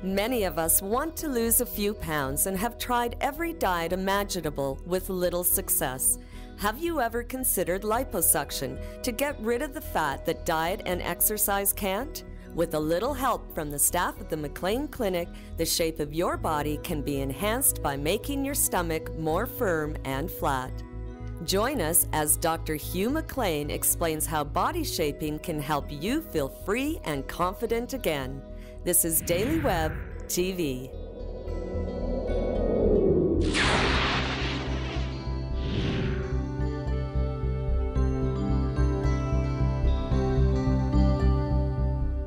Many of us want to lose a few pounds and have tried every diet imaginable with little success. Have you ever considered liposuction to get rid of the fat that diet and exercise can't? With a little help from the staff at the McLean Clinic, the shape of your body can be enhanced by making your stomach more firm and flat. Join us as Dr. Hugh McLean explains how body shaping can help you feel free and confident again. This is Daily Web TV.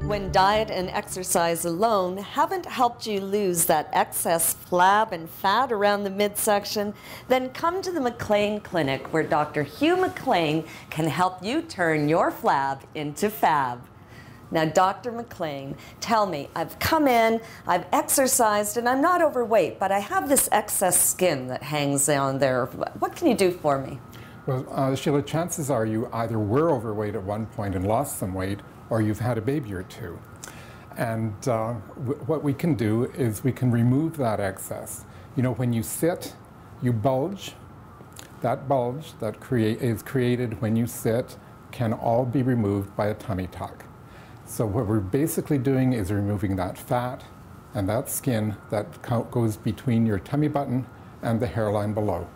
When diet and exercise alone haven't helped you lose that excess flab and fat around the midsection, then come to the McLean Clinic where Dr. Hugh McLean can help you turn your flab into fab. Now, Dr. McLean, tell me, I've come in, I've exercised, and I'm not overweight, but I have this excess skin that hangs on there. What can you do for me? Well, Sheila, chances are you either were overweight at one point and lost some weight, or you've had a baby or two. And what we can do is we can remove that excess. You know, when you sit, you bulge. That bulge that is created when you sit can all be removed by a tummy tuck. So what we're basically doing is removing that fat and that skin that goes between your tummy button and the hairline below.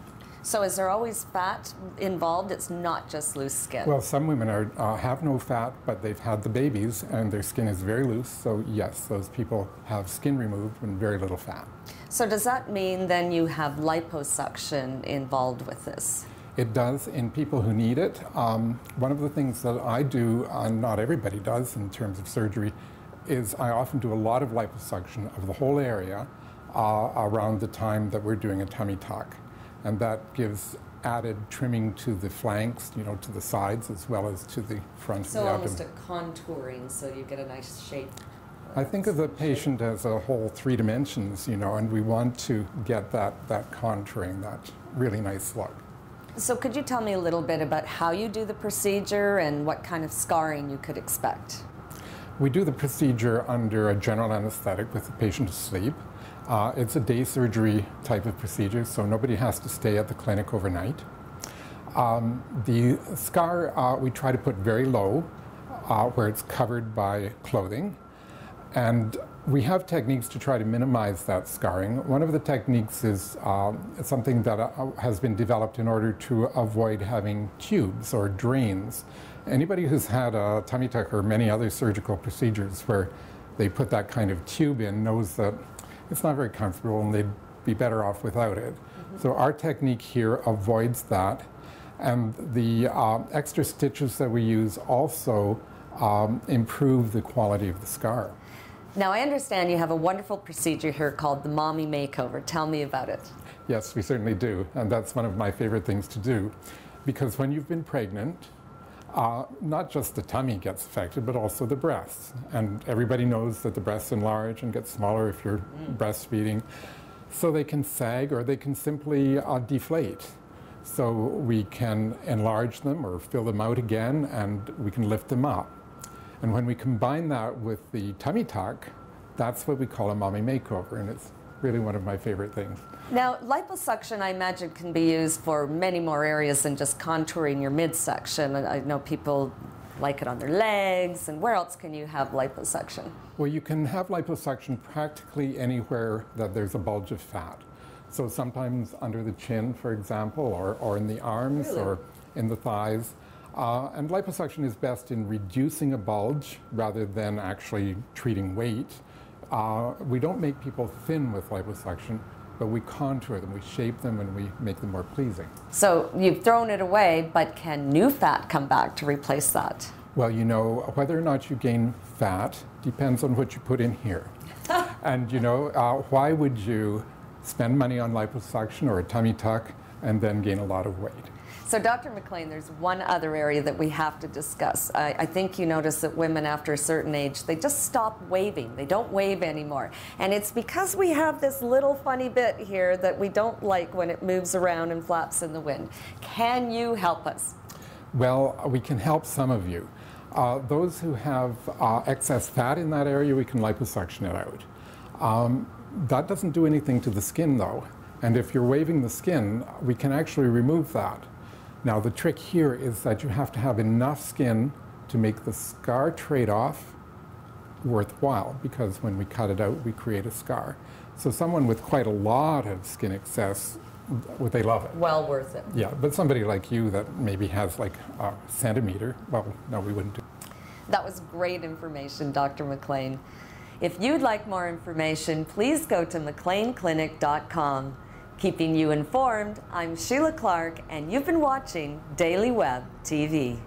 So is there always fat involved? It's not just loose skin? Well, some women have no fat, but they've had the babies and their skin is very loose. So yes, those people have skin removed and very little fat. So does that mean then you have liposuction involved with this? It does in people who need it. One of the things that I do, and not everybody does in terms of surgery, is I often do a lot of liposuction of the whole area around the time that we're doing a tummy tuck. And that gives added trimming to the flanks, you know, to the sides as well as to the front of the abdomen. So almost a contouring, so you get a nice shape. I think of the patient as a whole 3 dimensions, you know, and we want to get that contouring, that really nice look. So could you tell me a little bit about how you do the procedure and what kind of scarring you could expect? We do the procedure under a general anesthetic with the patient asleep. It's a day surgery type of procedure, so nobody has to stay at the clinic overnight. The scar we try to put very low, where it's covered by clothing. And we have techniques to try to minimize that scarring. One of the techniques is something that has been developed in order to avoid having tubes or drains. Anybody who's had a tummy tuck or many other surgical procedures where they put that kind of tube in knows that it's not very comfortable and they'd be better off without it. So our technique here avoids that. And the extra stitches that we use also improve the quality of the scar. Now, I understand you have a wonderful procedure here called the Mommy Makeover. Tell me about it. Yes, we certainly do. And that's one of my favorite things to do. Because when you've been pregnant, not just the tummy gets affected, but also the breasts. And everybody knows that the breasts enlarge and get smaller if you're breastfeeding. So they can sag or they can simply deflate. So we can enlarge them or fill them out again, and we can lift them up. And when we combine that with the tummy tuck, that's what we call a mommy makeover, and it's really one of my favorite things. Now, liposuction, I imagine, can be used for many more areas than just contouring your midsection. I know people like it on their legs, and where else can you have liposuction? Well, you can have liposuction practically anywhere that there's a bulge of fat. So sometimes under the chin, for example, or in the arms, really? Or in the thighs. And liposuction is best in reducing a bulge rather than actually treating weight. We don't make people thin with liposuction, but we contour them, we shape them, and we make them more pleasing. So you've thrown it away, but can new fat come back to replace that? Well, you know, whether or not you gain fat depends on what you put in here. And you know, why would you spend money on liposuction or a tummy tuck and then gain a lot of weight? So Dr. McLean, there's one other area that we have to discuss. I think you notice that women after a certain age, they just stop waving. They don't wave anymore. And it's because we have this little funny bit here that we don't like when it moves around and flaps in the wind. Can you help us? Well, we can help some of you. Those who have excess fat in that area, we can liposuction it out. That doesn't do anything to the skin though. And if you're waving the skin, we can actually remove that. Now the trick here is that you have to have enough skin to make the scar trade-off worthwhile, because when we cut it out, we create a scar. So someone with quite a lot of skin excess, they love it. Well worth it. Yeah, but somebody like you that maybe has like a centimeter, well, no, we wouldn't do it. That was great information, Dr. McLean. If you'd like more information, please go to McLeanClinic.com. Keeping you informed, I'm Sheila Clark, and you've been watching Daily Web TV.